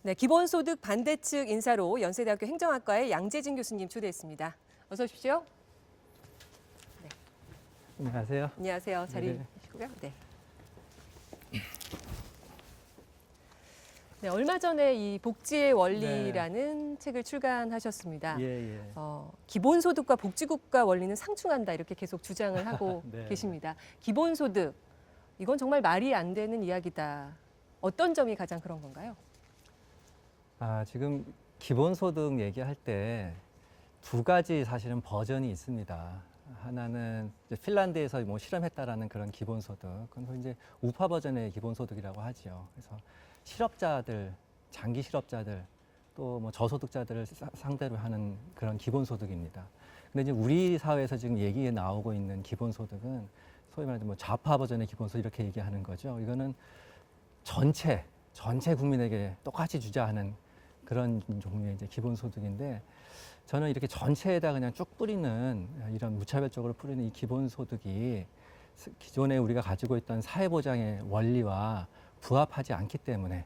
네, 기본소득 반대 측 인사로 연세대학교 행정학과의 양재진 교수님 초대했습니다. 어서 오십시오. 네, 안녕하세요. 안녕하세요. 자리 네. 주시고요. 네. 네, 얼마 전에 이 복지의 원리라는 책을 출간하셨습니다. 예, 예. 기본소득과 복지국가 원리는 상충한다 이렇게 계속 주장을 하고 네. 계십니다. 기본소득, 이건 정말 말이 안 되는 이야기다. 어떤 점이 가장 그런 건가요? 지금 기본소득 얘기할 때 두 가지 사실은 버전이 있습니다. 하나는 이제 핀란드에서 뭐 실험했다라는 그런 기본소득, 그건 이제 우파 버전의 기본소득이라고 하죠. 그래서 실업자들, 장기 실업자들, 또 뭐 저소득자들을 상대로 하는 그런 기본소득입니다. 근데 이제 우리 사회에서 지금 얘기에 나오고 있는 기본소득은 소위 말하는 뭐 좌파 버전의 기본소득 이렇게 얘기하는 거죠. 이거는 전체 국민에게 똑같이 주자하는 그런 종류의 이제 기본소득인데, 저는 이렇게 전체에다 그냥 쭉 뿌리는, 이런 무차별적으로 뿌리는 이 기본소득이 기존에 우리가 가지고 있던 사회보장의 원리와 부합하지 않기 때문에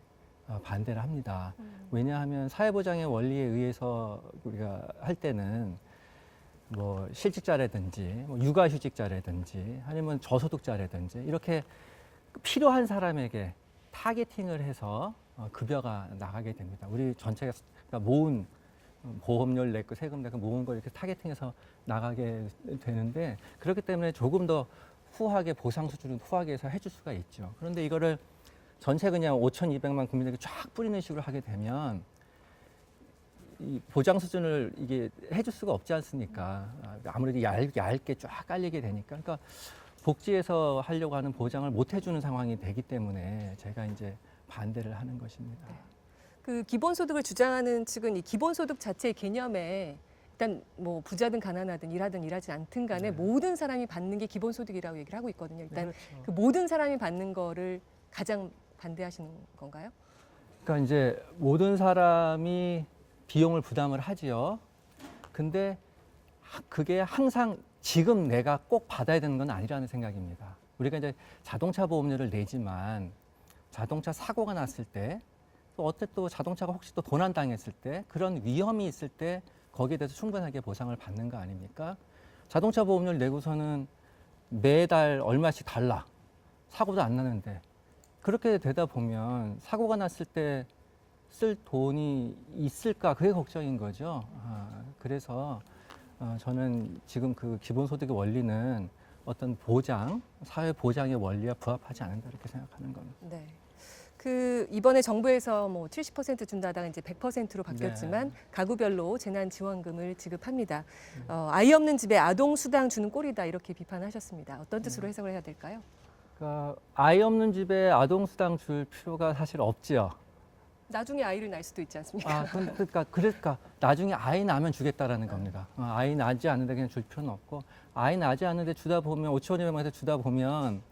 반대를 합니다. 왜냐하면 사회보장의 원리에 의해서 우리가 할 때는 뭐 실직자라든지 뭐 육아휴직자라든지 아니면 저소득자라든지 이렇게 필요한 사람에게 타겟팅을 해서 급여가 나가게 됩니다. 우리 전체가 그러니까 모은 보험료를 냈고 세금 내고 모은 걸 이렇게 타겟팅해서 나가게 되는데, 그렇기 때문에 조금 더 후하게 보상 수준을 후하게 해서 해줄 수가 있죠. 그런데 이거를 전체 그냥 5,200만 국민에게 쫙 뿌리는 식으로 하게 되면 이 보장 수준을 이게 해줄 수가 없지 않습니까? 아무래도 얇게 쫙 깔리게 되니까. 그러니까 복지에서 하려고 하는 보장을 못 해주는 상황이 되기 때문에 제가 이제 반대를 하는 것입니다. 네. 그 기본소득을 주장하는 측은 이 기본소득 자체의 개념에 일단 뭐 부자든 가난하든 일하든 일하지 않든 간에 네. 모든 사람이 받는 게 기본소득이라고 얘기를 하고 있거든요. 일단 그렇죠. 그 모든 사람이 받는 거를 가장 반대하시는 건가요? 그러니까 이제 모든 사람이 비용을 부담을 하지요. 근데 그게 항상 지금 내가 꼭 받아야 되는 건 아니라는 생각입니다. 우리가 이제 자동차 보험료를 내지만 자동차 사고가 났을 때, 또 또 자동차가 혹시 또 도난 당했을 때, 그런 위험이 있을 때 거기에 대해서 충분하게 보상을 받는 거 아닙니까? 자동차 보험료를 내고서는 매달 얼마씩 달라. 사고도 안 나는데. 그렇게 되다 보면 사고가 났을 때 쓸 돈이 있을까? 그게 걱정인 거죠. 그래서 저는 지금 그 기본소득의 원리는 어떤 보장, 사회 보장의 원리와 부합하지 않는다 이렇게 생각하는 겁니다. 네. 그 이번에 정부에서 뭐 70% 준다다가 이제 100%로 바뀌었지만 네. 가구별로 재난 지원금을 지급합니다. 아이 없는 집에 아동 수당 주는 꼴이다 이렇게 비판하셨습니다. 어떤 뜻으로 해석을 해야 될까요? 그러니까 아이 없는 집에 아동수당 줄 필요가 사실 없지요. 나중에 아이를 낳을 수도 있지 않습니까? 그러니까 나중에 아이 낳으면 주겠다라는 겁니다. 아이 낳지 않는데 그냥 줄 필요는 없고, 아이 낳지 않는데 주다 보면 5,200만원에 주다 보면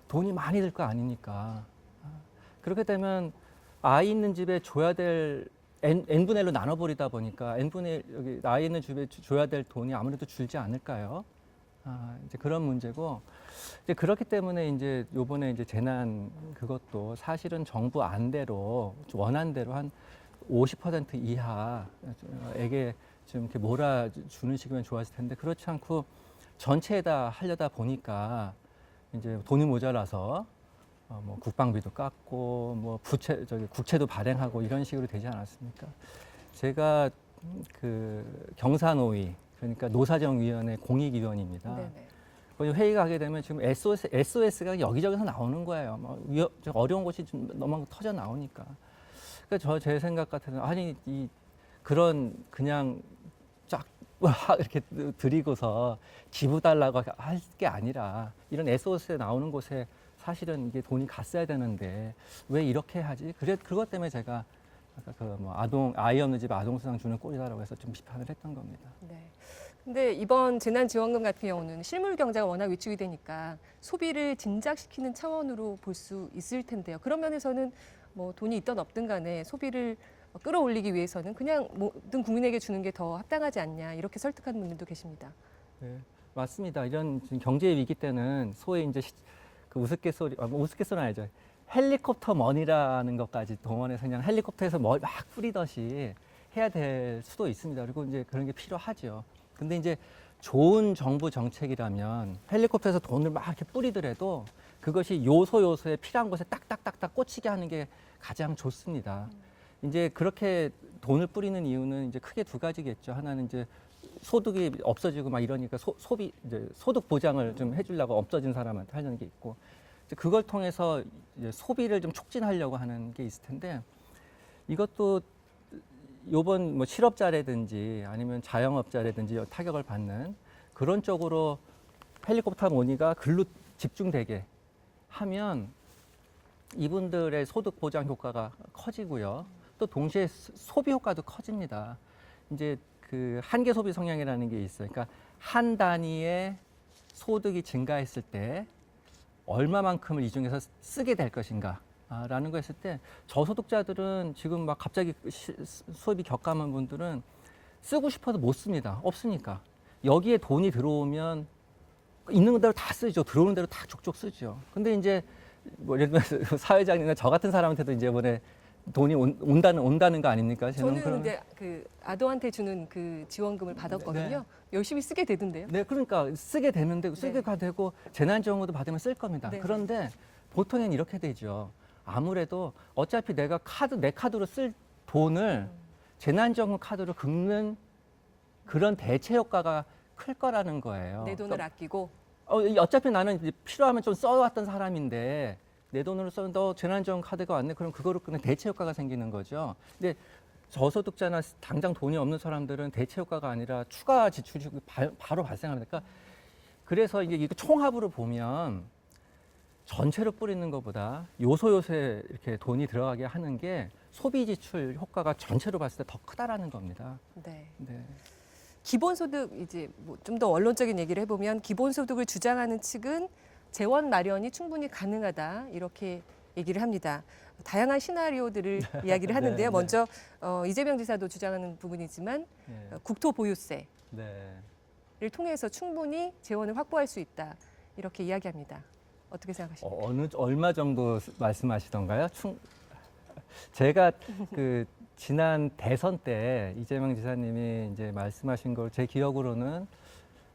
돈이 많이 들 거 아니니까. 그렇게 되면 아이 있는 집에 줘야 될 n분의 1로 나눠버리다 보니까 n분의 여기 아이 있는 집에 줘야 될 돈이 아무래도 줄지 않을까요? 이제 그런 문제고, 이제 그렇기 때문에 이제 요번에 이제 재난 그것도 사실은 정부 안대로 원안대로 한 50% 이하에게 좀 이렇게 몰아주는 식이면 좋았을 텐데, 그렇지 않고 전체에다 하려다 보니까 이제 돈이 모자라서 뭐 국방비도 깎고 뭐 국채도 발행하고 이런 식으로 되지 않았습니까? 제가 그 경사노위, 그러니까 노사정위원회 공익위원입니다. 네네. 거기 회의 가게 되면 지금 SOS가 여기저기서 나오는 거예요. 뭐 어려운 곳이 좀 너무 터져 나오니까. 그러니까 제 생각 같아서는 아니 그런 그냥 쫙 이렇게 드리고서 기부 달라고 할 게 아니라 이런 SOS에 나오는 곳에 사실은 이게 돈이 갔어야 되는데 왜 이렇게 하지? 그것 때문에 제가 아까 그 뭐 아이 없는 집에 아동수당 주는 꼴이다라고 해서 좀 비판을 했던 겁니다. 네. 근데 이번 재난지원금 같은 경우는 실물 경제가 워낙 위축이 되니까 소비를 진작시키는 차원으로 볼 수 있을 텐데요. 그런 면에서는 뭐 돈이 있든 없든 간에 소비를 끌어올리기 위해서는 그냥 모든 국민에게 주는 게 더 합당하지 않냐 이렇게 설득하는 분들도 계십니다. 네, 맞습니다. 이런 지금 경제 위기 때는 소위 이제 그 우스갯소리는 아니죠. 헬리콥터 머니라는 것까지 동원해서 그냥 헬리콥터에서 막 뿌리듯이 해야 될 수도 있습니다. 그리고 이제 그런 게 필요하죠. 근데 이제 좋은 정부 정책이라면 헬리콥터에서 돈을 막 이렇게 뿌리더라도 그것이 요소요소에 필요한 곳에 딱딱딱딱 꽂히게 하는 게 가장 좋습니다. 이제 그렇게 돈을 뿌리는 이유는 이제 크게 두 가지겠죠. 하나는 이제 소득이 없어지고 막 이러니까 소비 이제 소득 보장을 좀 해주려고 없어진 사람한테 하려는 게 있고, 이제 그걸 통해서 이제 소비를 좀 촉진하려고 하는 게 있을 텐데, 이것도 요번 뭐 실업자라든지 아니면 자영업자라든지 타격을 받는 그런 쪽으로 헬리콥터 모니가 글로 집중되게 하면 이분들의 소득 보장 효과가 커지고요. 또 동시에 소비 효과도 커집니다. 이제 그 한계 소비 성향이라는 게 있어요. 그러니까 한 단위의 소득이 증가했을 때 얼마만큼을 이 중에서 쓰게 될 것인가 라는 거 했을 때 저소득자들은 지금 막 갑자기 수입이 격감한 분들은 쓰고 싶어도 못 씁니다. 없으니까. 여기에 돈이 들어오면 있는 대로 다 쓰죠. 들어오는 대로 다 족족 쓰죠. 근데 이제 뭐 예를 들면 사회자님이나 저 같은 사람한테도 이제 이번에 돈이 온다는 거 아닙니까? 저는 근데 그 아동한테 주는 그 지원금을 받았거든요. 네. 열심히 쓰게 되던데요. 네, 그러니까 쓰게 되는데 쓰게 네. 되고 재난지원금도 받으면 쓸 겁니다. 네. 그런데 보통엔 이렇게 되죠. 아무래도 어차피 내가 내 카드로 쓸 돈을 재난지원금 카드로 긁는 그런 대체 효과가 클 거라는 거예요. 내 돈을 그러니까 아끼고 어차피 나는 이제 필요하면 좀 써왔던 사람인데 내 돈으로 썼는데 재난지원금 카드가 왔네. 그럼 그거로 그냥 대체 효과가 생기는 거죠. 근데 저소득자나 당장 돈이 없는 사람들은 대체 효과가 아니라 추가 지출이 바로 발생합니다. 그러니까 그래서 이제 이거 총합으로 보면 전체로 뿌리는 것보다 요소요소에 이렇게 돈이 들어가게 하는 게 소비 지출 효과가 전체로 봤을 때 더 크다라는 겁니다. 네. 네. 기본소득 이제 뭐 좀 더 원론적인 얘기를 해보면 기본소득을 주장하는 측은 재원 마련이 충분히 가능하다 이렇게 얘기를 합니다. 다양한 시나리오들을 이야기를 하는데요. 네. 먼저 이재명 지사도 주장하는 부분이지만 네. 국토 보유세를 네. 통해서 충분히 재원을 확보할 수 있다 이렇게 이야기합니다. 어떻게 생각하십니까? 얼마 정도 말씀하시던가요? 제가 그 지난 대선 때 이재명 지사님이 이제 말씀하신 걸 제 기억으로는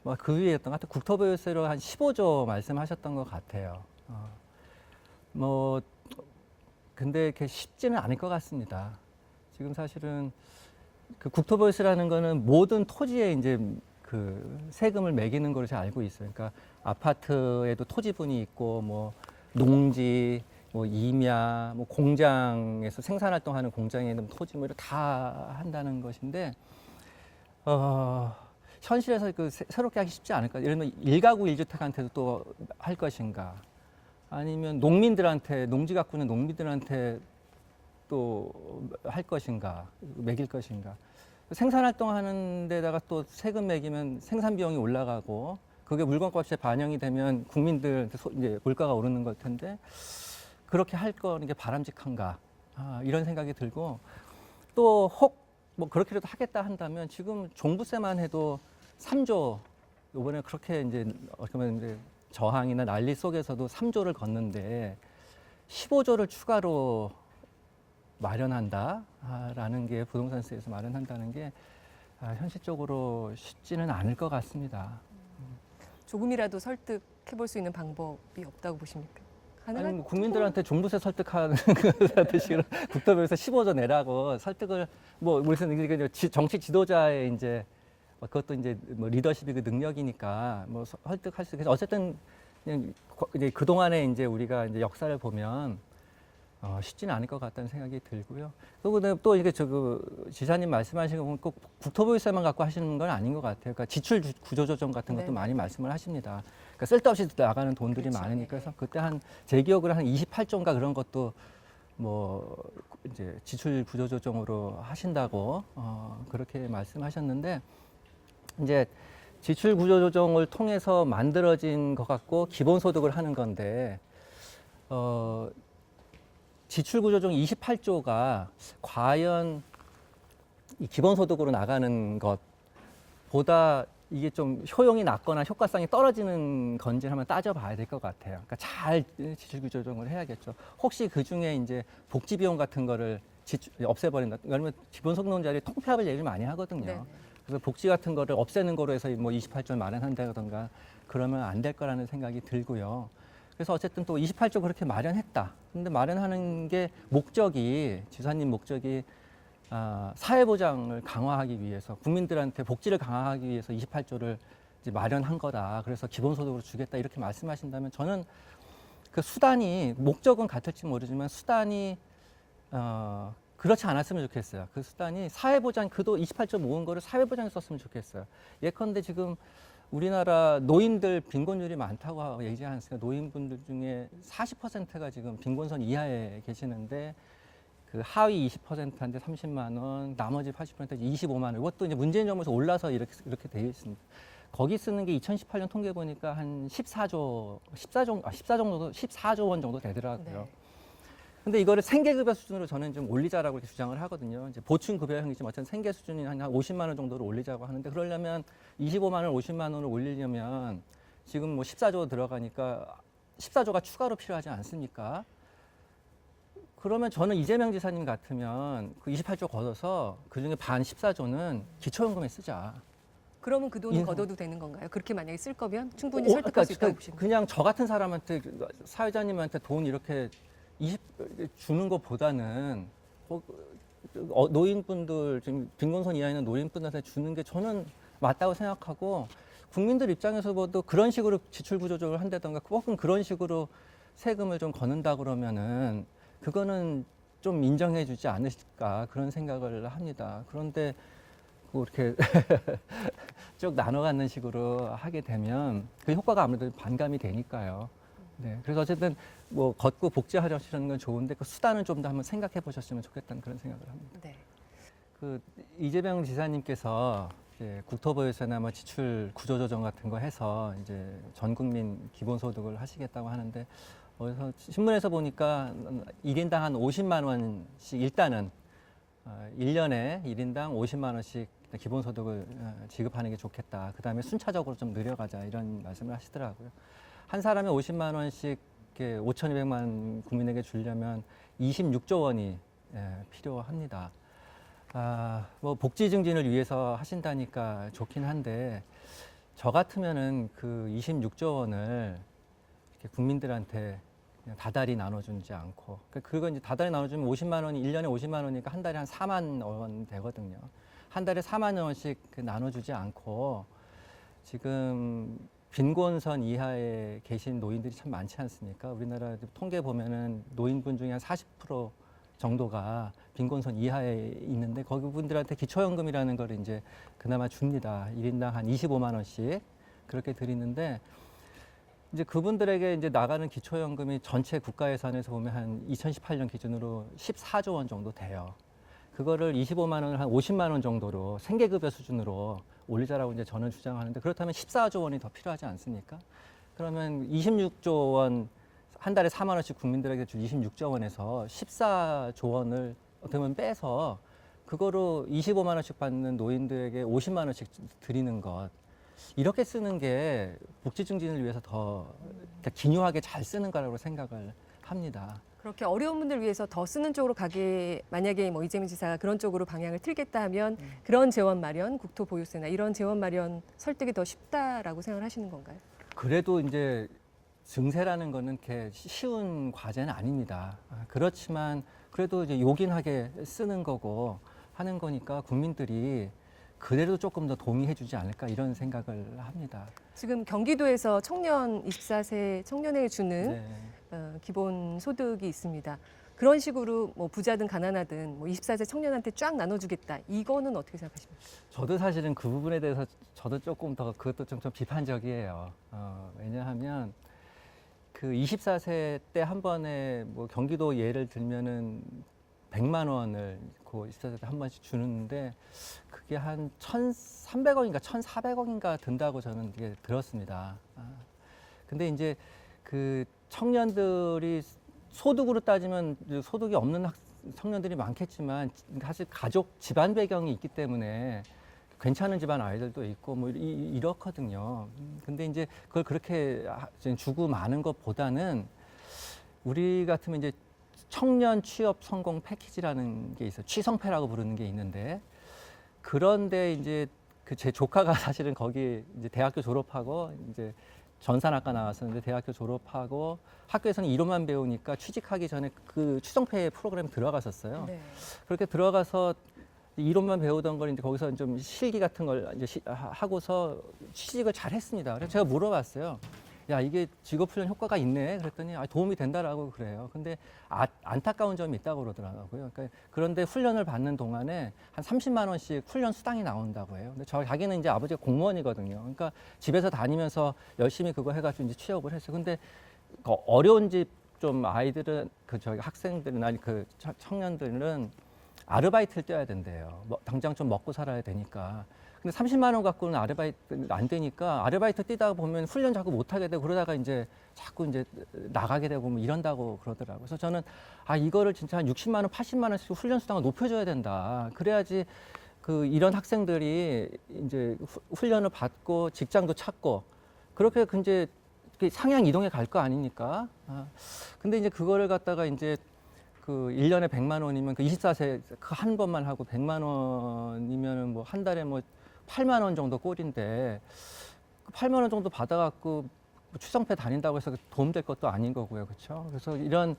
뭐 그 위에였던 것 같아요. 국토보유세로 한 15조 말씀하셨던 것 같아요. 뭐 근데 그게 쉽지는 않을 것 같습니다. 지금 사실은 그 국토보유세라는 거는 모든 토지에 이제 그 세금을 매기는 걸로 제가 알고 있어요. 그러니까 아파트에도 토지분이 있고 뭐 농지, 뭐 임야, 뭐 공장에서 생산활동하는 공장에 있는 토지 뭐 이렇게 다 한다는 것인데 현실에서 그 새롭게 하기 쉽지 않을까. 예를 들면 1가구 1주택한테도 또 할 것인가. 아니면 농민들한테 농지 갖고 있는 농민들한테 또 할 것인가, 매길 것인가. 생산활동하는 데다가 또 세금 매기면 생산 비용이 올라가고 그게 물건값에 반영이 되면 국민들한테 이제 물가가 오르는 걸 텐데 그렇게 할 거는 게 바람직한가 이런 생각이 들고 또 혹 뭐 그렇게라도 하겠다 한다면 지금 종부세만 해도 3조 이번에 그렇게 이제 어쩌면 이제 저항이나 난리 속에서도 3조를 걷는데 15조를 추가로 마련한다라는 게 부동산세에서 마련한다는 게 현실적으로 쉽지는 않을 것 같습니다. 조금이라도 설득해 볼 수 있는 방법이 없다고 보십니까? 가능한 아니, 국민들한테 종부세 설득하는 듯이 국토부에서 15조 내라고 설득을 뭐 무슨 이게 정치 지도자의 이제 그것도 이제 뭐 리더십이 그 능력이니까 뭐 설득할 수 있겠죠. 어쨌든 그냥 이제 그 동안에 이제 우리가 이제 역사를 보면 쉽지는 않을 것 같다는 생각이 들고요. 그리고 또 이게 그 지사님 말씀하신 거 보면 꼭 국토보유세만 갖고 하시는 건 아닌 것 같아요. 그러니까 지출 구조조정 같은 것도 네. 많이 말씀을 하십니다. 그러니까 쓸데없이 나가는 돈들이 그렇죠. 많으니까 그래서 그때 제 기억으로 한 28조인가 그런 것도 뭐 이제 지출 구조조정으로 하신다고 그렇게 말씀하셨는데 이제 지출 구조조정을 통해서 만들어진 것 같고 기본소득을 하는 건데 지출구조조정 28조가 과연 이 기본소득으로 나가는 것보다 이게 좀 효용이 낮거나 효과성이 떨어지는 건지 한번 따져봐야 될 것 같아요. 그러니까 잘 지출구 조정을 해야겠죠. 혹시 그 중에 이제 복지 비용 같은 거를 없애버린다. 왜냐면 기본소득노동자들이 통폐합을 얘기를 많이 하거든요. 네. 그래서 복지 같은 거를 없애는 거로 해서 뭐 28조 마련한다던가 그러면 안 될 거라는 생각이 들고요. 그래서 어쨌든 또 28조 그렇게 마련했다. 근데 마련하는 게 목적이, 지사님 목적이 사회보장을 강화하기 위해서, 국민들한테 복지를 강화하기 위해서 28조를 이제 마련한 거다. 그래서 기본소득으로 주겠다. 이렇게 말씀하신다면 저는 그 수단이, 목적은 같을지 모르지만 수단이, 그렇지 않았으면 좋겠어요. 그 수단이 사회보장, 그도 28조 모은 거를 사회보장에 썼으면 좋겠어요. 예컨대 지금 우리나라 노인들 빈곤율이 많다고 얘기하지 않습니까? 노인분들 중에 40%가 지금 빈곤선 이하에 계시는데 그 하위 20%한테 30만 원, 나머지 80%한테 25만 원. 이것도 이제 문재인 정부에서 올라서 이렇게 되어 있습니다. 거기 쓰는 게 2018년 통계 보니까 한 14조 원 정도 되더라고요. 네. 근데 이거를 생계급여 수준으로 저는 좀 올리자라고 이렇게 주장을 하거든요. 이제 보충급여형이지만 어쨌든 생계 수준이 한 50만 원 정도로 올리자고 하는데, 그러려면 25만 원, 50만 원을 올리려면 지금 뭐 14조 들어가니까 14조가 추가로 필요하지 않습니까? 그러면 저는 이재명 지사님 같으면 그 28조 걷어서 그중에 반 14조는 기초연금에 쓰자. 그러면 그 돈은 인상. 걷어도 되는 건가요? 그렇게 만약에 쓸 거면 충분히 설득할 수 있다고 보십니까? 그냥 저 같은 사람한테, 사회자님한테 돈 이렇게 주는 것보다는 노인분들, 지금 빈곤선 이하에 있는 노인분들한테 주는 게 저는 맞다고 생각하고, 국민들 입장에서 봐도 그런 식으로 지출 구조조정을 한다던가 혹은 그런 식으로 세금을 좀 거는다 그러면은 그거는 좀 인정해 주지 않으실까, 그런 생각을 합니다. 그런데 그렇게 쭉 나눠 갖는 식으로 하게 되면 그 효과가 아무래도 반감이 되니까요. 네, 그래서 어쨌든 뭐 걷고 복지하려는 건 좋은데 그 수단은 좀 더 한번 생각해 보셨으면 좋겠다는 그런 생각을 합니다. 네. 그 이재명 지사님께서 이제 국토보유세나 뭐 지출 구조조정 같은 거 해서 이제 전 국민 기본소득을 하시겠다고 하는데, 어디서 신문에서 보니까 1인당 한 50만 원씩 일단은 1년에 1인당 50만 원씩 기본소득을 지급하는 게 좋겠다. 그다음에 순차적으로 좀 늘려가자, 이런 말씀을 하시더라고요. 한 사람에 50만 원씩 5,200만 국민에게 주려면 26조 원이 필요합니다. 뭐 복지 증진을 위해서 하신다니까 좋긴 한데, 저 같으면은 그 26조 원을 이렇게 국민들한테 그냥 다달이 나눠주지 않고, 그거 이제 다달이 나눠주면 50만 원이 1년에 50만 원이니까 한 달에 한 4만 원 되거든요. 한 달에 4만 원씩 나눠주지 않고, 지금 빈곤선 이하에 계신 노인들이 참 많지 않습니까? 우리나라 통계 보면은 노인분 중에 한 40% 정도가 빈곤선 이하에 있는데, 거기 분들한테 기초연금이라는 걸 이제 그나마 줍니다. 1인당 한 25만 원씩 그렇게 드리는데, 이제 그분들에게 이제 나가는 기초연금이 전체 국가 예산에서 보면 한 2018년 기준으로 14조 원 정도 돼요. 그거를 25만 원을 한 50만 원 정도로 생계급여 수준으로 올리자라고 이제 저는 주장하는데, 그렇다면 14조 원이 더 필요하지 않습니까? 그러면 26조 원, 한 달에 4만 원씩 국민들에게 줄 26조 원에서 14조 원을 어떻게 보면 빼서 그거로 25만 원씩 받는 노인들에게 50만 원씩 드리는 것, 이렇게 쓰는 게 복지 증진을 위해서 더 기묘하게 잘 쓰는 거라고 생각을 합니다. 그렇게 어려운 분들 위해서 더 쓰는 쪽으로 가게, 만약에 뭐 이재명 지사가 그런 쪽으로 방향을 틀겠다 하면 그런 재원 마련, 국토보유세나 이런 재원 마련 설득이 더 쉽다라고 생각을 하시는 건가요? 그래도 이제 증세라는 거는 이렇게 쉬운 과제는 아닙니다. 그렇지만 그래도 이제 요긴하게 쓰는 거고 하는 거니까 국민들이 그래도 조금 더 동의해 주지 않을까, 이런 생각을 합니다. 지금 경기도에서 청년 24세 청년에게 주는 네. 기본 소득이 있습니다. 그런 식으로 뭐 부자든 가난하든 뭐 24세 청년한테 쫙 나눠주겠다. 이거는 어떻게 생각하십니까? 저도 사실은 그 부분에 대해서 저도 조금 더 그것도 좀 비판적이에요. 왜냐하면 그 24세 때 한 번에 뭐 경기도 예를 들면은 100만 원을 그 24세 때 한 번씩 주는데, 그게 한 1,300원인가 1,400원인가 든다고 저는 이게 들었습니다. 근데 이제 그 청년들이 소득으로 따지면 소득이 없는 청년들이 많겠지만, 사실 가족 집안 배경이 있기 때문에 괜찮은 집안 아이들도 있고 뭐 이렇거든요. 근데 이제 그걸 그렇게 주고 마는 것보다는 우리 같으면 이제 청년 취업 성공 패키지라는 게 있어요. 취성패라고 부르는 게 있는데 그런데 이제 그 제 조카가 사실은 거기 이제 대학교 졸업하고 이제 전산학과 나왔었는데 대학교 졸업하고 학교에서는 이론만 배우니까 취직하기 전에 그 취성패 프로그램에 들어갔었어요. 네. 그렇게 들어가서 이론만 배우던 걸 이제 거기서 좀 실기 같은 걸 이제 하고서 취직을 잘 했습니다. 그래서 제가 물어봤어요. 야, 이게 직업훈련 효과가 있네. 그랬더니 도움이 된다라고 그래요. 근데 안타까운 점이 있다고 그러더라고요. 그런데 훈련을 받는 동안에 한 30만 원씩 훈련 수당이 나온다고 해요. 근데 자기는 이제 아버지가 공무원이거든요. 그러니까 집에서 다니면서 열심히 그거 해가지고 이제 취업을 했어요. 근데 그 어려운 집 좀 아이들은 저희 학생들은 아니 그 청년들은 아르바이트를 뛰어야 된대요. 당장 좀 먹고 살아야 되니까. 근데 30만 원 갖고는 아르바이트 안 되니까 아르바이트 뛰다가 보면 훈련 자꾸 못 하게 되고 그러다가 이제 자꾸 이제 나가게 되고 뭐 이런다고 그러더라고요. 그래서 저는 이거를 진짜 한 60만 원, 80만 원씩 훈련 수당을 높여줘야 된다. 그래야지 이런 학생들이 이제 훈련을 받고 직장도 찾고 그렇게 이제 상향 이동해 갈 거 아닙니까? 근데 이제 그거를 갖다가 이제 1년에 100만 원이면 24세 한 번만 하고 100만 원이면은 뭐 한 달에 뭐 8만 원 정도 꼴인데 8만 원 정도 받아갖고 취성패 다닌다고 해서 도움될 것도 아닌 거고요. 그렇죠? 그래서 이런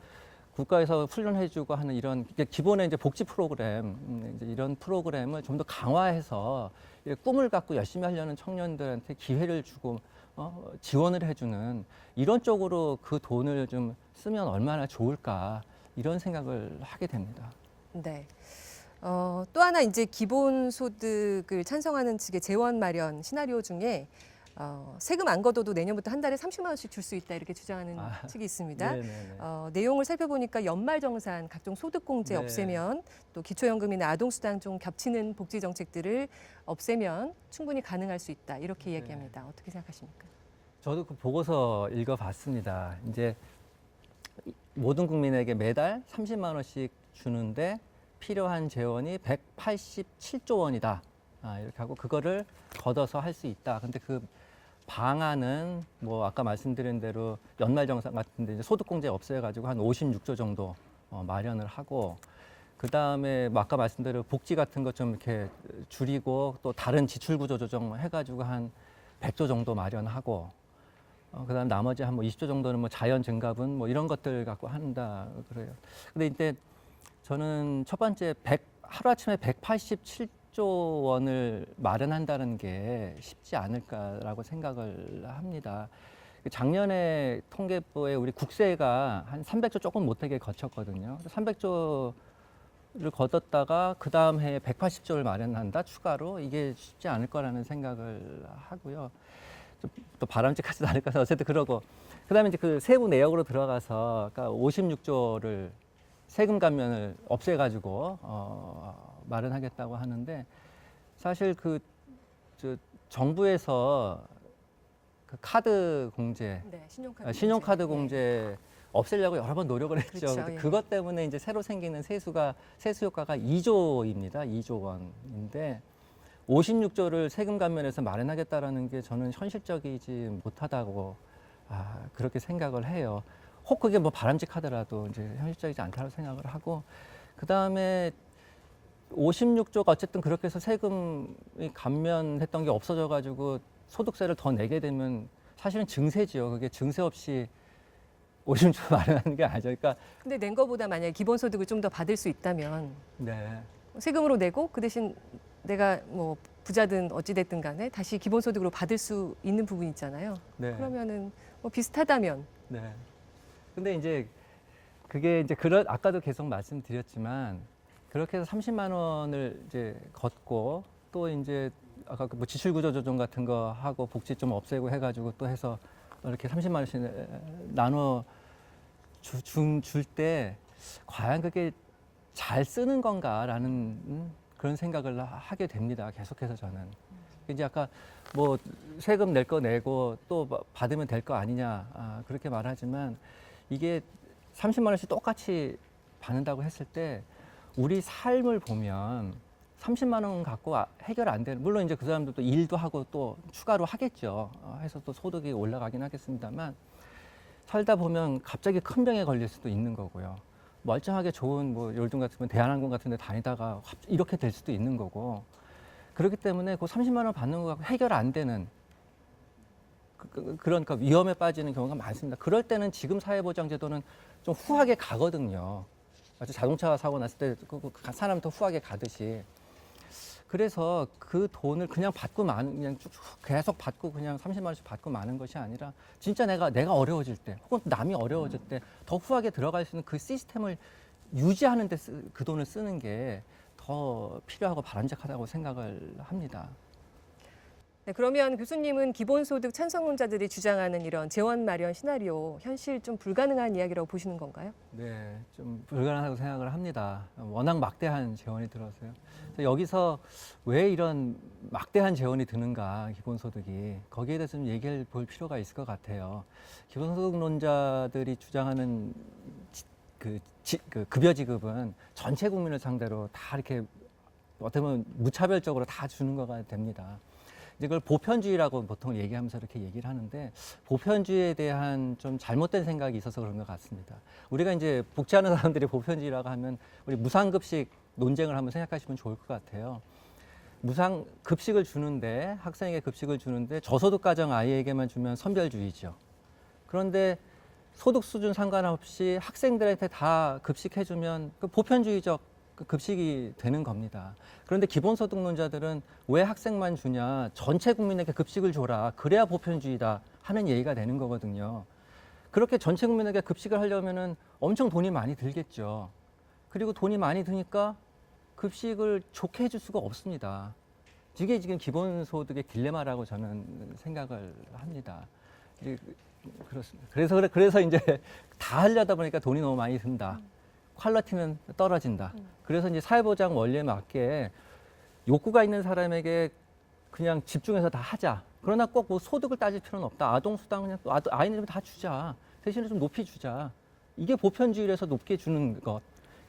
국가에서 훈련해주고 하는 이런 기본의 이제 복지 프로그램, 이제 이런 프로그램을 좀 더 강화해서 꿈을 갖고 열심히 하려는 청년들한테 기회를 주고 지원을 해주는 이런 쪽으로 그 돈을 좀 쓰면 얼마나 좋을까 이런 생각을 하게 됩니다. 네. 또 하나 이제 기본소득을 찬성하는 측의 재원 마련 시나리오 중에 세금 안 걷어도 내년부터 한 달에 30만 원씩 줄 수 있다 이렇게 주장하는 측이 있습니다. 네네네. 내용을 살펴보니까 연말정산 각종 소득공제 네. 없애면 또 기초연금이나 아동수당 좀 겹치는 복지 정책들을 없애면 충분히 가능할 수 있다 이렇게 이야기합니다. 어떻게 생각하십니까? 저도 그 보고서 읽어봤습니다. 이제 모든 국민에게 매달 30만 원씩 주는데 필요한 재원이 187조 원이다. 이렇게 하고 그거를 걷어서 할 수 있다. 근데 그 방안은 뭐 아까 말씀드린 대로 연말정산 같은데 이제 소득공제 없애가지고 한 56조 정도 마련을 하고 그 다음에 뭐 아까 말씀대로 복지 같은 것 좀 이렇게 줄이고 또 다른 지출구조 조정 해가지고 한 100조 정도 마련하고 그다음 나머지 한 뭐 20조 정도는 뭐 자연 증가분 뭐 이런 것들 갖고 한다 그래요. 근데 이때 저는 첫 번째 하루아침에 187조 원을 마련한다는 게 쉽지 않을까라고 생각을 합니다. 작년에 통계부에 우리 국세가 한 300조 조금 못되게 거쳤거든요. 300조를 걷었다가 그 다음 해에 180조를 마련한다 추가로 이게 쉽지 않을 거라는 생각을 하고요. 또 바람직하지도 않을 것 같아서 어쨌든 그러고 그다음에 이제 그 세부 내역으로 들어가서 아까 56조를 세금 감면을 없애가지고 마련하겠다고 하는데 사실 정부에서 그 카드 공제, 네, 신용카드 공제 없애려고 여러 번 노력을 했죠. 그렇죠, 근데 예. 그것 때문에 이제 새로 생기는 세수 효과가 2조입니다. 2조 원인데 56조를 세금 감면에서 마련하겠다라는 게 저는 현실적이지 못하다고 그렇게 생각을 해요. 혹 그게 뭐 바람직하더라도 이제 현실적이지 않다고 생각을 하고 그 다음에 56조가 어쨌든 그렇게 해서 세금이 감면했던 게 없어져가지고 소득세를 더 내게 되면 사실은 증세지요. 그게 증세 없이 56조 마련하는 게 아니죠. 그러니까 근데 낸 거보다 만약에 기본소득을 좀 더 받을 수 있다면 네. 세금으로 내고 그 대신 내가 뭐 부자든 어찌됐든 간에 다시 기본소득으로 받을 수 있는 부분이 있잖아요. 네. 그러면은 뭐 비슷하다면 네. 근데 이제 그게 이제 아까도 계속 말씀드렸지만 그렇게 해서 30만 원을 이제 걷고 또 이제 아까 뭐 지출구조 조정 같은 거 하고 복지 좀 없애고 해가지고 또 해서 이렇게 30만 원씩 나눠 줄 때 과연 그게 잘 쓰는 건가라는 그런 생각을 하게 됩니다. 계속해서 저는. 이제 아까 뭐 세금 낼 거 내고 또 받으면 될 거 아니냐 그렇게 말하지만 이게 30만 원씩 똑같이 받는다고 했을 때 우리 삶을 보면 30만 원 갖고 해결 안 되는, 물론 이제 그 사람들도 일도 하고 또 추가로 하겠죠. 해서 또 소득이 올라가긴 하겠습니다만 살다 보면 갑자기 큰 병에 걸릴 수도 있는 거고요. 멀쩡하게 좋은 뭐 요즘 같으면 대한항공 같은 데 다니다가 이렇게 될 수도 있는 거고, 그렇기 때문에 그 30만 원 받는 거 갖고 해결 안 되는 그러니까 위험에 빠지는 경우가 많습니다. 그럴 때는 지금 사회보장제도는 좀 후하게 가거든요. 마치 자동차 사고 났을 때 그 사람 더 후하게 가듯이. 그래서 그 돈을 그냥 받고 마는, 그냥 쭉 계속 받고 그냥 30만 원씩 받고 마는 것이 아니라 진짜 내가 어려워질 때 혹은 남이 어려워질 때 더 후하게 들어갈 수 있는 그 시스템을 유지하는 데 그 돈을 쓰는 게 더 필요하고 바람직하다고 생각을 합니다. 네, 그러면 교수님은 기본소득 찬성론자들이 주장하는 이런 재원 마련 시나리오 현실 좀 불가능한 이야기라고 보시는 건가요? 네, 좀 불가능하다고 생각을 합니다. 워낙 막대한 재원이 들어서요. 그래서 여기서 왜 이런 막대한 재원이 드는가, 기본소득이. 거기에 대해서 좀 얘기해 볼 필요가 있을 것 같아요. 기본소득론자들이 주장하는 그 급여 지급은 전체 국민을 상대로 다 이렇게 어떻게 보면 무차별적으로 다 주는 거가 됩니다. 이제 그걸 보편주의라고 보통 얘기하면서 이렇게 얘기를 하는데, 보편주의에 대한 좀 잘못된 생각이 있어서 그런 것 같습니다. 우리가 이제 복지하는 사람들이 보편주의라고 하면 우리 무상급식 논쟁을 한번 생각하시면 좋을 것 같아요. 무상급식을 주는데, 학생에게 급식을 주는데 저소득 가정 아이에게만 주면 선별주의죠. 그런데 소득 수준 상관없이 학생들한테 다 급식해주면 그 보편주의적 급식이 되는 겁니다. 그런데 기본소득론자들은 왜 학생만 주냐, 전체 국민에게 급식을 줘라, 그래야 보편주의다 하는 얘기가 되는 거거든요. 그렇게 전체 국민에게 급식을 하려면은 엄청 돈이 많이 들겠죠. 그리고 돈이 많이 드니까 급식을 좋게 해줄 수가 없습니다. 이게 지금 기본소득의 딜레마라고 저는 생각을 합니다. 그렇습니다. 그래서 이제 다 하려다 보니까 돈이 너무 많이 든다. 퀄리티는 떨어진다. 그래서 이제 사회보장 원리에 맞게 욕구가 있는 사람에게 그냥 집중해서 다 하자. 그러나 꼭 뭐 소득을 따질 필요는 없다. 아동수당 그냥 또 아이들은 다 주자. 대신에 좀 높이 주자. 이게 보편주의에서 높게 주는 것.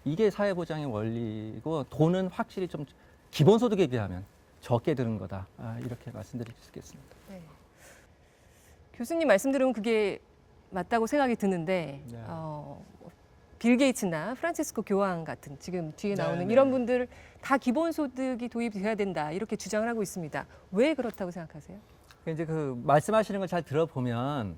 이게 사회보장의 원리고, 돈은 확실히 좀 기본소득에 비하면 적게 드는 거다. 이렇게 말씀드릴 수 있겠습니다. 네. 교수님 말씀 들으면 그게 맞다고 생각이 드는데 네. 빌 게이츠나 프란치스코 교황 같은 지금 뒤에 나오는 네. 이런 분들 다 기본소득이 도입돼야 된다 이렇게 주장을 하고 있습니다. 왜 그렇다고 생각하세요? 이제 그 말씀하시는 걸 잘 들어보면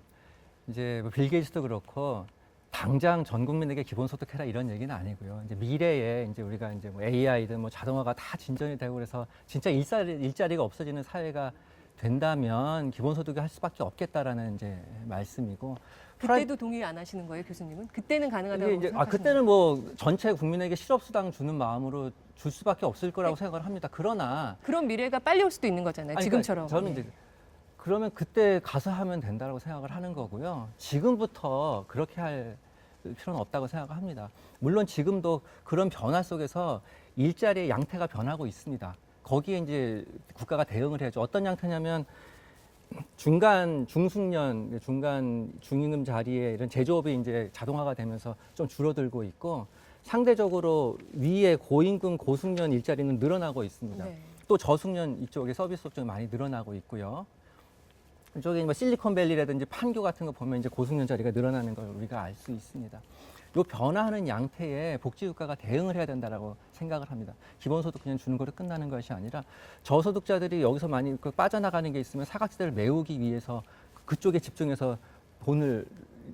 이제 빌 게이츠도 그렇고 당장 전 국민에게 기본소득 해라 이런 얘기는 아니고요. 이제 미래에 이제 우리가 이제 뭐 AI든 뭐 자동화가 다 진전이 되고 그래서 진짜 일자리가 없어지는 사회가 된다면 기본소득이 할 수밖에 없겠다라는 이제 말씀이고. 그때도 동의 안 하시는 거예요, 교수님은? 그때는 가능하다고 이제 생각하시는 그때는 뭐 전체 국민에게 실업수당 주는 마음으로 줄 수밖에 없을 거라고 네. 생각을 합니다. 그러나 그런 미래가 빨리 올 수도 있는 거잖아요. 아니, 지금처럼. 그러니까 저는 네. 이제 그러면 그때 가서 하면 된다고 생각을 하는 거고요. 지금부터 그렇게 할 필요는 없다고 생각을 합니다. 물론 지금도 그런 변화 속에서 일자리의 양태가 변하고 있습니다. 거기에 이제 국가가 대응을 해야죠. 어떤 양태냐면 중간 중숙련, 중간 중임금 자리에 이런 제조업이 이제 자동화가 되면서 좀 줄어들고 있고, 상대적으로 위에 고임금 고숙련 일자리는 늘어나고 있습니다. 네. 또 저숙련 이쪽에 서비스업 쪽이 많이 늘어나고 있고요. 이쪽에 뭐 실리콘밸리라든지 판교 같은 거 보면 이제 고숙련 자리가 늘어나는 걸 우리가 알 수 있습니다. 이 변화하는 양태에 복지국가가 대응을 해야 된다라고 생각을 합니다. 기본소득 그냥 주는 거로 끝나는 것이 아니라 저소득자들이 여기서 많이 빠져나가는 게 있으면 사각지대를 메우기 위해서 그쪽에 집중해서 돈을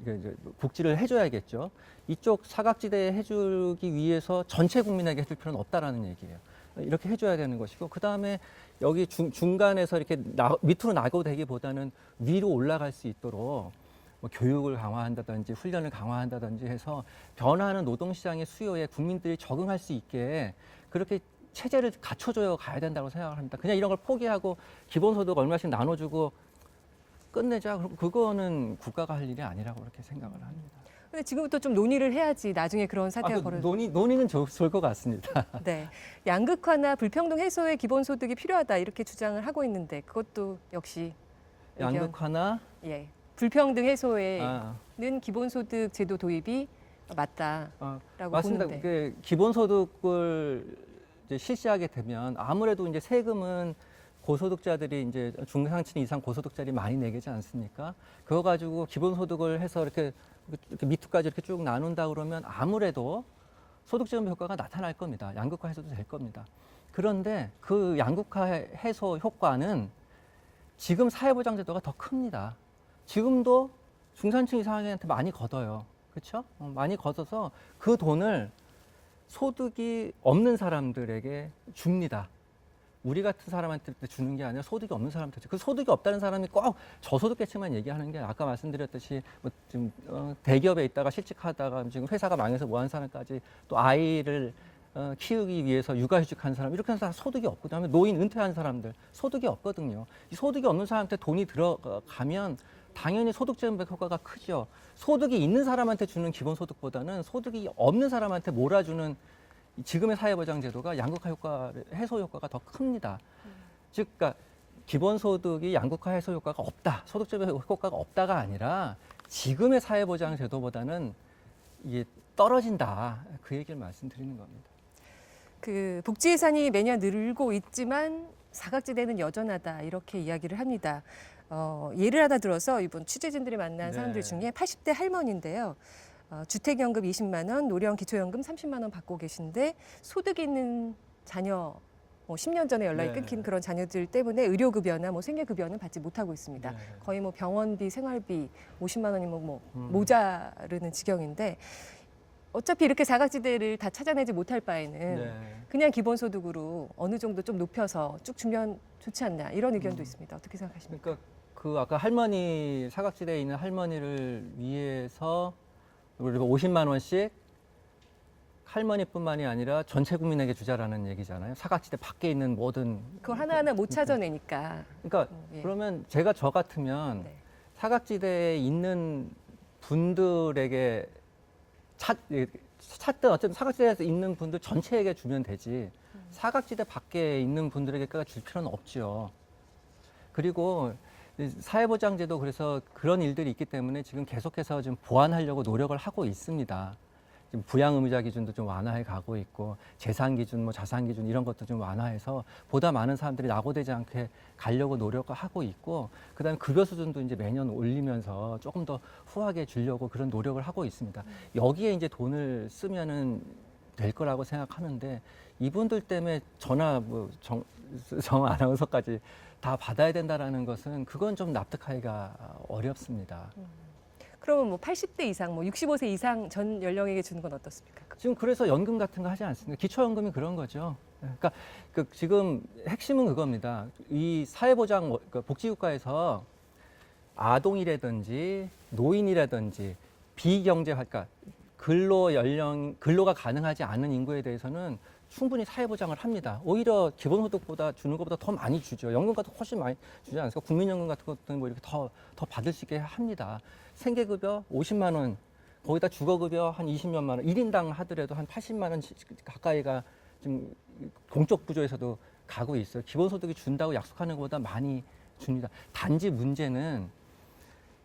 이제 복지를 해줘야겠죠. 이쪽 사각지대에 해주기 위해서 전체 국민에게 해줄 필요는 없다라는 얘기예요. 이렇게 해줘야 되는 것이고, 그 다음에 여기 중간에서 이렇게 밑으로 나고되기보다는 위로 올라갈 수 있도록 뭐 교육을 강화한다든지 훈련을 강화한다든지 해서 변화하는 노동시장의 수요에 국민들이 적응할 수 있게 그렇게 체제를 갖춰줘야 가야 된다고 생각을 합니다. 그냥 이런 걸 포기하고 기본소득 얼마씩 나눠주고 끝내자. 그거는 국가가 할 일이 아니라고 그렇게 생각을 합니다. 근데 지금부터 좀 논의를 해야지 나중에 그런 사태가 벌어져. 논의는 좋을 것 같습니다. 네, 양극화나 불평등 해소에 기본소득이 필요하다 이렇게 주장을 하고 있는데 그것도 역시 의견, 양극화나 예, 불평등 해소에는 기본소득 제도 도입이 맞다라고 맞습니다. 보는데. 그 기본소득을 이제 실시하게 되면 아무래도 이제 세금은 고소득자들이 이제 중상층 이상 고소득자들이 많이 내게 않습니까? 그거 가지고 기본소득을 해서 이렇게 밑으까지 이렇게 쭉 나눈다 그러면 아무래도 소득지급 효과가 나타날 겁니다. 양극화 해소도 될 겁니다. 그런데 그 양극화 해소 효과는 지금 사회보장제도가 더 큽니다. 지금도 중산층 이상한테 많이 걷어요. 그렇죠? 많이 걷어서 그 돈을 소득이 없는 사람들에게 줍니다. 우리 같은 사람한테 주는 게 아니라 소득이 없는 사람한테 그 소득이 없다는 사람이 꼭 저소득계층만 얘기하는 게 아까 말씀드렸듯이 뭐 지금 대기업에 있다가 실직하다가 지금 회사가 망해서 뭐 하는 사람까지 또 아이를 키우기 위해서 육아휴직한 사람 이렇게 해서 소득이 없고 그다음에 노인 은퇴한 사람들 소득이 없거든요. 이 소득이 없는 사람한테 돈이 들어가면 당연히 소득제한백 효과가 크죠. 소득이 있는 사람한테 주는 기본소득보다는 소득이 없는 사람한테 몰아주는 지금의 사회보장제도가 양극화 효과, 해소 효과가 더 큽니다. 즉, 그러니까 기본소득이 양극화 해소 효과가 없다, 소득제한 효과가 없다가 아니라 지금의 사회보장제도보다는 이게 떨어진다. 그 얘기를 말씀드리는 겁니다. 그 복지 예산이 매년 늘고 있지만 사각지대는 여전하다 이렇게 이야기를 합니다. 예를 하나 들어서 이번 취재진들이 만난 네. 사람들 중에 80대 할머니인데요. 주택연금 20만 원, 노령 기초연금 30만 원 받고 계신데 소득이 있는 자녀, 10년 전에 연락이 네. 끊긴 그런 자녀들 때문에 의료급여나 생계급여는 받지 못하고 있습니다. 네. 거의 병원비, 생활비 50만 원이면 모자르는 지경인데 어차피 이렇게 사각지대를 다 찾아내지 못할 바에는 네. 그냥 기본소득으로 어느 정도 좀 높여서 쭉 주면 좋지 않나 이런 의견도 있습니다. 어떻게 생각하십니까? 그러니까 그 아까 사각지대에 있는 할머니를 위해서 우리가 50만 원씩 할머니뿐만이 아니라 전체 국민에게 주자라는 얘기잖아요. 사각지대 밖에 있는 모든 그걸 하나하나 못 찾아내니까. 그러니까 예. 그러면 저 같으면 네. 사각지대에 있는 분들에게 찾든 어쨌든 사각지대에 있는 분들 전체에게 주면 되지 사각지대 밖에 있는 분들에게까지 줄 필요는 없죠. 그리고 사회보장제도 그래서 그런 일들이 있기 때문에 지금 계속해서 좀 보완하려고 노력을 하고 있습니다. 지금 부양의무자 기준도 좀 완화해 가고 있고 재산 기준, 자산 기준 이런 것도 좀 완화해서 보다 많은 사람들이 낙오되지 않게 가려고 노력을 하고 있고 그다음에 급여 수준도 이제 매년 올리면서 조금 더 후하게 주려고 그런 노력을 하고 있습니다. 여기에 이제 돈을 쓰면은 될 거라고 생각하는데 이분들 때문에 저나 정 아나운서까지 다 받아야 된다라는 것은 그건 좀 납득하기가 어렵습니다. 그러면 80대 이상, 65세 이상 전 연령에게 주는 건 어떻습니까? 지금 그래서 연금 같은 거 하지 않습니까? 기초연금이 그런 거죠. 그러니까 지금 핵심은 그겁니다. 이 사회보장 복지국가에서 아동이라든지 노인이라든지 비경제화, 그러니까 근로가 가능하지 않은 인구에 대해서는 충분히 사회보장을 합니다. 오히려 기본소득보다 주는 것보다 더 많이 주죠. 연금 같은 거 훨씬 많이 주지 않습니까? 국민연금 같은 것들은 이렇게 더 받을 수 있게 합니다. 생계급여 50만 원, 거기다 주거급여 한 20몇만 원, 1인당 하더라도 한 80만 원 가까이가 지금 공적 부조에서도 가고 있어요. 기본소득이 준다고 약속하는 것보다 많이 줍니다. 단지 문제는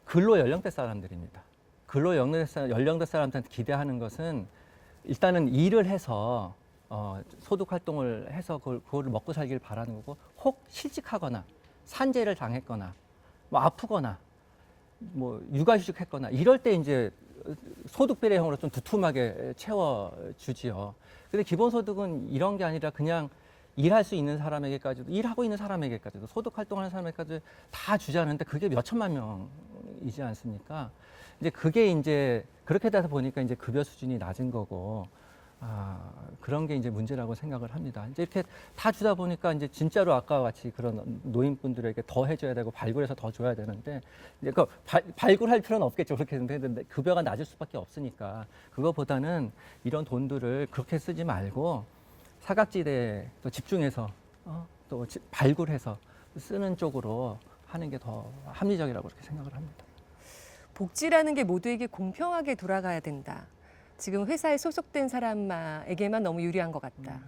근로연령대 사람들입니다. 연령대 사람들한테 기대하는 것은 일단은 일을 해서 소득 활동을 해서 그거를 먹고 살길 바라는 거고 혹 실직하거나 산재를 당했거나 아프거나 육아휴직했거나 이럴 때 이제 소득 비례형으로 좀 두툼하게 채워주지요. 근데 기본소득은 이런 게 아니라 그냥 일할 수 있는 사람에게까지도 일하고 있는 사람에게까지도 소득 활동하는 사람에게까지 다 주자는데 그게 몇 천만 명이지 않습니까? 이제 그게 이제 그렇게 되다 보니까 이제 급여 수준이 낮은 거고 그런 게 이제 문제라고 생각을 합니다. 이제 이렇게 다 주다 보니까 이제 진짜로 아까와 같이 그런 노인분들에게 더 해줘야 되고 발굴해서 더 줘야 되는데 이제 발굴할 필요는 없겠죠. 그렇게 되는데 급여가 낮을 수밖에 없으니까 그거보다는 이런 돈들을 그렇게 쓰지 말고 사각지대에 또 집중해서 또 발굴해서 쓰는 쪽으로 하는 게 더 합리적이라고 그렇게 생각을 합니다. 복지라는 게 모두에게 공평하게 돌아가야 된다. 지금 회사에 소속된 사람에게만 너무 유리한 것 같다.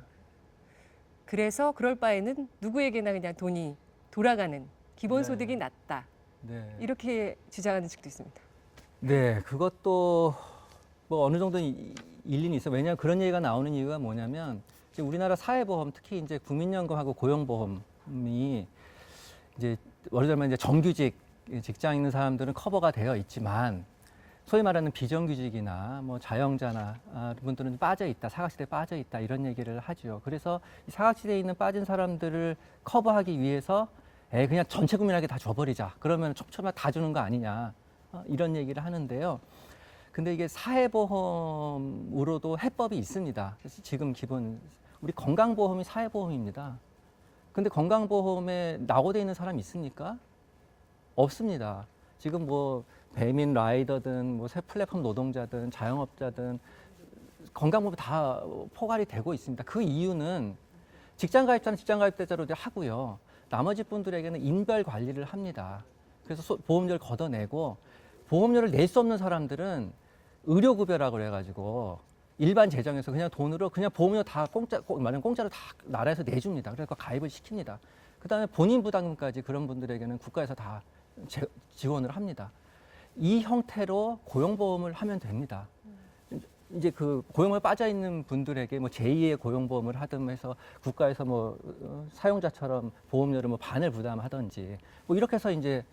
그래서 그럴 바에는 누구에게나 그냥 돈이 돌아가는 기본소득이 낮다. 네. 이렇게 주장하는 측도 있습니다. 네, 그것도 어느 정도 일리는 있어요. 왜냐하면 그런 얘기가 나오는 이유가 뭐냐면 이제 우리나라 사회보험, 특히 이제 국민연금하고 고용보험이 이제 말하자면 이제 정규직 직장 있는 사람들은 커버가 되어 있지만 소위 말하는 비정규직이나 뭐 자영자나 분들은 빠져 있다, 사각지대에 빠져 있다 이런 얘기를 하죠. 그래서 이 사각지대에 있는 빠진 사람들을 커버하기 위해서 그냥 전체 국민에게 다 줘버리자. 그러면 촘촘하게 다 주는 거 아니냐 이런 얘기를 하는데요. 근데 이게 사회보험으로도 해법이 있습니다. 그래서 지금 기본 우리 건강보험이 사회보험입니다. 근데 건강보험에 낙오돼 있는 사람이 있습니까? 없습니다. 지금 뭐 배민 라이더든 뭐 새 플랫폼 노동자든 자영업자든 건강보험이 다 포괄이 되고 있습니다. 그 이유는 직장가입자는 직장가입자로 이제 하고요. 나머지 분들에게는 인별 관리를 합니다. 그래서 보험료를 걷어내고 보험료를 낼 수 없는 사람들은 의료급여라고 그래가지고 일반 재정에서 그냥 돈으로 그냥 보험료 다 공짜로 다 나라에서 내줍니다. 그래서 가입을 시킵니다. 그다음에 본인 부담금까지 그런 분들에게는 국가에서 다 지원을 합니다. 이 형태로 고용보험을 하면 됩니다. 이제 그 고용에 빠져 있는 분들에게 뭐 제2의 고용보험을 하든 해서 국가에서 뭐 사용자처럼 보험료를 뭐 반을 부담하든지 뭐 이렇게 해서 이제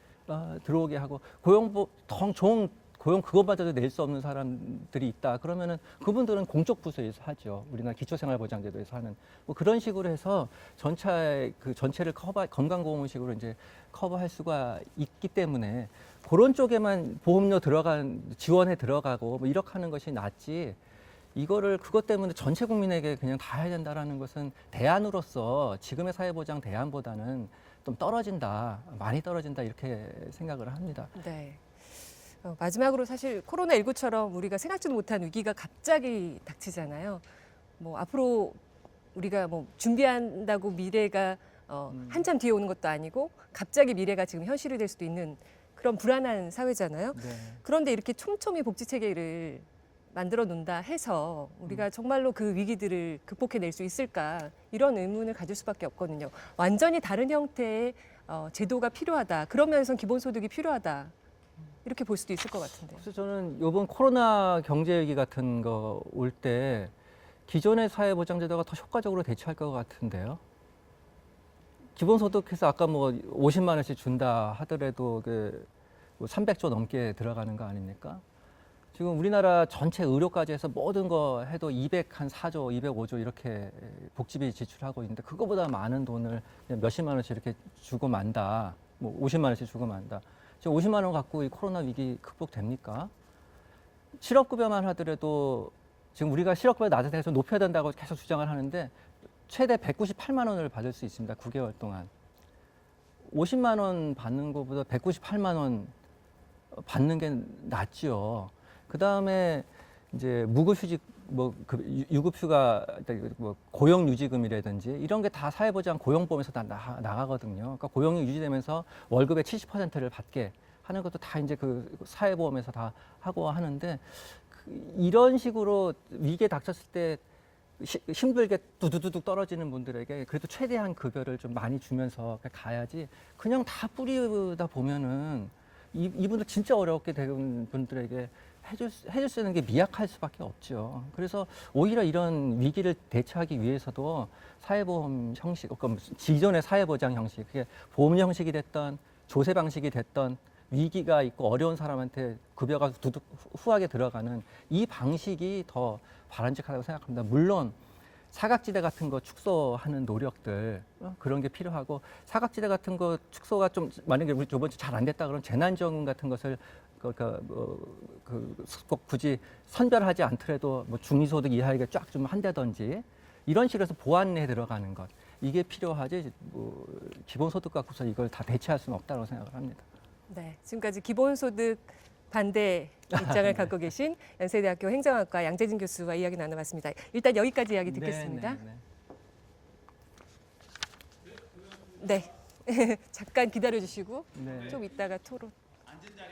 들어오게 하고 더 좋은 고용 그것마저도 낼 수 없는 사람들이 있다. 그러면은 그분들은 공적 부서에서 하죠. 우리나라 기초생활보장제도에서 하는 뭐 그런 식으로 해서 전체를 건강보험식으로 이제 커버할 수가 있기 때문에 그런 쪽에만 보험료 지원에 들어가고 뭐 이렇게 하는 것이 낫지. 이거를 그것 때문에 전체 국민에게 그냥 다 해야 된다라는 것은 대안으로서 지금의 사회보장 대안보다는 좀 많이 떨어진다 이렇게 생각을 합니다. 네. 마지막으로 사실 코로나19처럼 우리가 생각지도 못한 위기가 갑자기 닥치잖아요. 뭐 앞으로 우리가 뭐 준비한다고 미래가 한참 뒤에 오는 것도 아니고 갑자기 미래가 지금 현실이 될 수도 있는 그런 불안한 사회잖아요. 네. 그런데 이렇게 촘촘히 복지 체계를 만들어 놓는다 해서 우리가 정말로 그 위기들을 극복해낼 수 있을까 이런 의문을 가질 수밖에 없거든요. 완전히 다른 형태의 제도가 필요하다. 그러면서 기본소득이 필요하다. 이렇게 볼 수도 있을 것 같은데요. 그래서 저는 이번 코로나 경제 위기 같은 거 올 때 기존의 사회보장제도가 더 효과적으로 대처할 것 같은데요. 기본소득해서 아까 뭐 50만 원씩 준다 하더라도 그 300조 넘게 들어가는 거 아닙니까? 지금 우리나라 전체 의료까지 해서 모든 거 해도 204조, 205조 이렇게 복지비 지출하고 있는데 그거보다 많은 돈을 그냥 몇십만 원씩 이렇게 주고 만다. 뭐 50만 원씩 주고 만다. 지금 50만 원 갖고 이 코로나 위기 극복됩니까? 실업급여만 하더라도 지금 우리가 실업급여 낮은 데서 높여야 된다고 계속 주장을 하는데 최대 198만 원을 받을 수 있습니다. 9개월 동안. 50만 원 받는 것보다 198만 원 받는 게 낫죠. 그 다음에 이제 무급휴직, 유급휴가, 뭐 고용유지금이라든지 이런 게 다 사회보장 고용보험에서 다 나가거든요. 그러니까 고용이 유지되면서 월급의 70%를 받게 하는 것도 다 이제 그 사회보험에서 다 하고 하는데 이런 식으로 위기에 닥쳤을 때 힘들게 두두두둑 떨어지는 분들에게 그래도 최대한 급여를 좀 많이 주면서 가야지 그냥 다 뿌리다 보면은 이분들 진짜 어렵게 된 분들에게 해줄 수 있는 게 미약할 수밖에 없죠. 그래서 오히려 이런 위기를 대처하기 위해서도 사회보험 형식, 그러니까 기존의 사회보장 형식, 그게 보험료 형식이 됐던 조세 방식이 됐던 위기가 있고 어려운 사람한테 급여가 두둑 후하게 들어가는 이 방식이 더 바람직하다고 생각합니다. 물론 사각지대 같은 거 축소하는 노력들 그런 게 필요하고 사각지대 같은 거 축소가 좀 만약에 우리 저번 주 잘 안 됐다 그러면 재난지원금 같은 것을 꼭 굳이 선별하지 않더라도 뭐 중위소득 이하에게 쫙 좀 한다든지 이런 식으로 해서 보완에 들어가는 것 이게 필요하지 뭐 기본소득 갖고서 이걸 다 대체할 수는 없다고 생각을 합니다. 네, 지금까지 기본소득 반대 입장을 갖고 계신 연세대학교 행정학과 양재진 교수와 이야기 나눠봤습니다. 일단 여기까지 이야기 듣겠습니다. 네. 잠깐 기다려주시고 네. 좀 이따가 토론. 앉은 자리